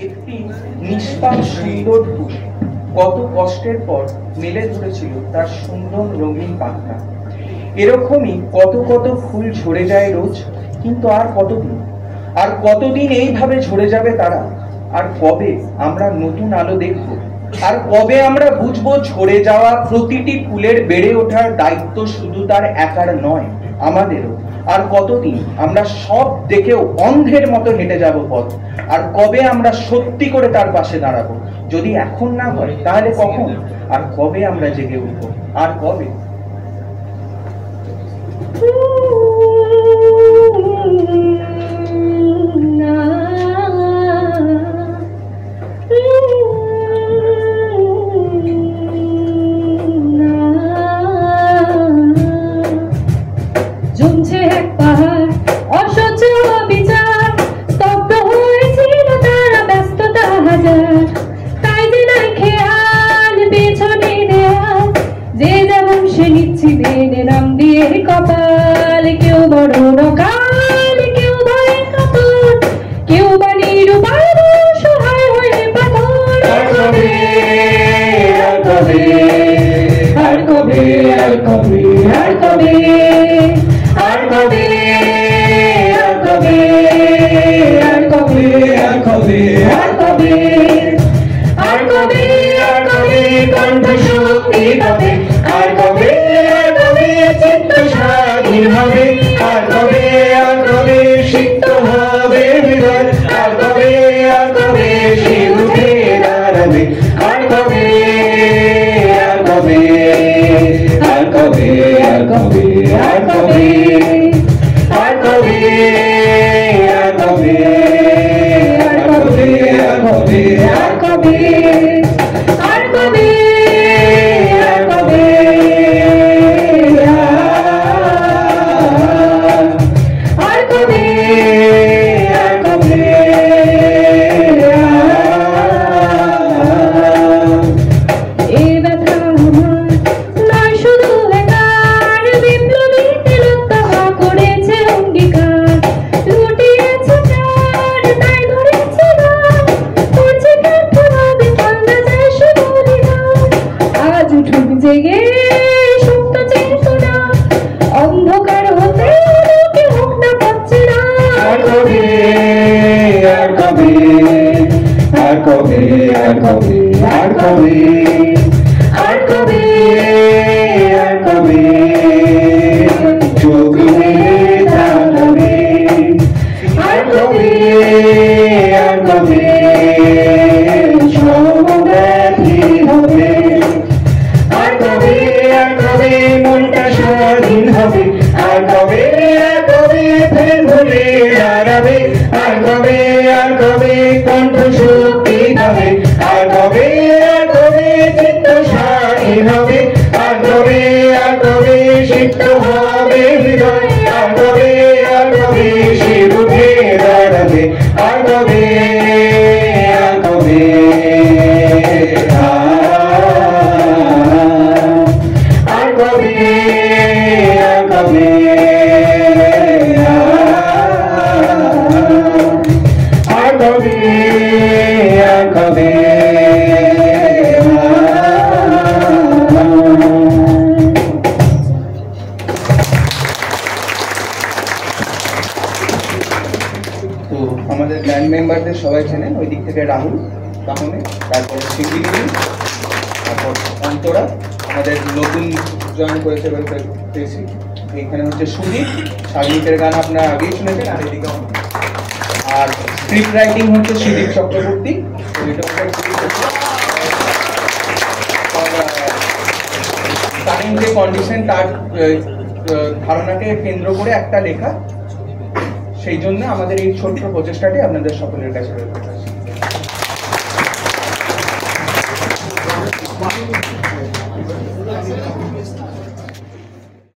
একটি নিষ্পাপ সুন্দর ফুল কত কষ্টের পর মেলে ধরেছিল তার সুন্দর রঙিন পাতা। এরকমই কত কত ফুল ঝরে যায় রোজ, কিন্তু আর কতদিন এইভাবে ঝরে যাবে তারা? আর কবে আমরা নতুন আলো দেখব? আর কবে আমরা বুঝবো ঝরে যাওয়া প্রতিটি ফুলের বেড়ে ওঠার দায়িত্ব শুধু তার একার নয়, আমাদেরও? আর কতদিন আমরা সব দেখেও অন্ধের মতো হেঁটে যাব পথ? আর কবে আমরা সত্যি করে তার পাশে দাঁড়াবো? যদি এখন না হয় তাহলে কখন? আর কবে আমরা জেগে উঠবো? আর কবে? জমছে এক পাহাড় অসহ্য বিচার, স্তব্ধ হয়েছিল তারা ব্যস্ততা হাজার। তাই যে নাই খেয়াল পেছনে দেয়াল, যে যেমন সে নিচ্ছিলেন নাম দিয়ে কপাল। কেউ বড় নকাল, কেউ ভয়ে কাতর, কেউ বা নিরুপায় সহায় হয়ে পাথর। আর কবে, আর কবে, আর কবে, আর কবে, আর কবে, আর কবে, আর কবে, আর কবে, আর কবে, আর কবে, আর কবে, আর কবে কণ্ঠ শক্তি পাবে? আর কবে, আর কবে চিত্ত স্বাধীন হবে? আর কবে, আর কবে সিক্ত হবে হৃদয়? আর কবে, আর কবে সে উঠে দাঁড়াবে? আর কবে, আর কবে, আর কবে, আর কবে, আর কবে, আর কবে, আর কবে, আর কবে, আর কবে, আর কবে, আর কবে, আর কবে, আর কবে, আর কবে। এ ব্যথা আমার নয় শুধু একার, বিপ্লবী তিলোত্তমা করেছে অঙ্গীকার। লুটিয়েছে প্রাণ তাই ধরেছে গান, করছে ব্যর্থ ভাবে কান্না যায় সে বলিদান। আজ উঠুক জেগে সুপ্ত চেতনা, অন্ধকার হতে আলোকে হোক না পাচ্ছে না। আর কবে, আর কবে, আর কবে, আর কবে, আর কবে, আর কবে, আর কবে চোখ মেলে তাকাবে? আর কবে, আর কবে সমব্যথী হবে? আর কবে, আর কবে মনটা স্বাধীন হবে? আর কবে, আর কবে ফের ঘুরে দাঁড়াবে? আর কবে, আর কবে কণ্ঠ শক্তি পাবে? আর কবে, আর কবে চিত্ত স্বাধীন হবে? আর কবে, আর কবে সিক্ত হবে হৃদয়? আর কবে, আর কবে সে উঠে দাঁড়াবে? আর কবে, আর কবে, আর কবে, আর কবে, আর কবে, আর কবে। তো আমাদের ব্যান্ড মেম্বারদের সবাই চেনেন, ওই দিক থেকে রাহুল কাহনে, তারপরে শিল্পী, তারপর অন্তরা, আমাদের নতুন জয়েন করেছে পেয়েছি। এখানে হচ্ছে সুদীপ, সাগনিকের গান আপনারা আগেই শুনেছেন। আর এদিকে আর স্ক্রিপ্ট রাইটিং হচ্ছে সুদীপ চক্রবর্তী। টাইম যে কন্ডিশন তার ধারণাকে কেন্দ্র করে একটা লেখা, সেই জন্য আমাদের এই ছোট্ট প্রচেষ্টাটি আপনাদের সকলের কাছে রয়েছে।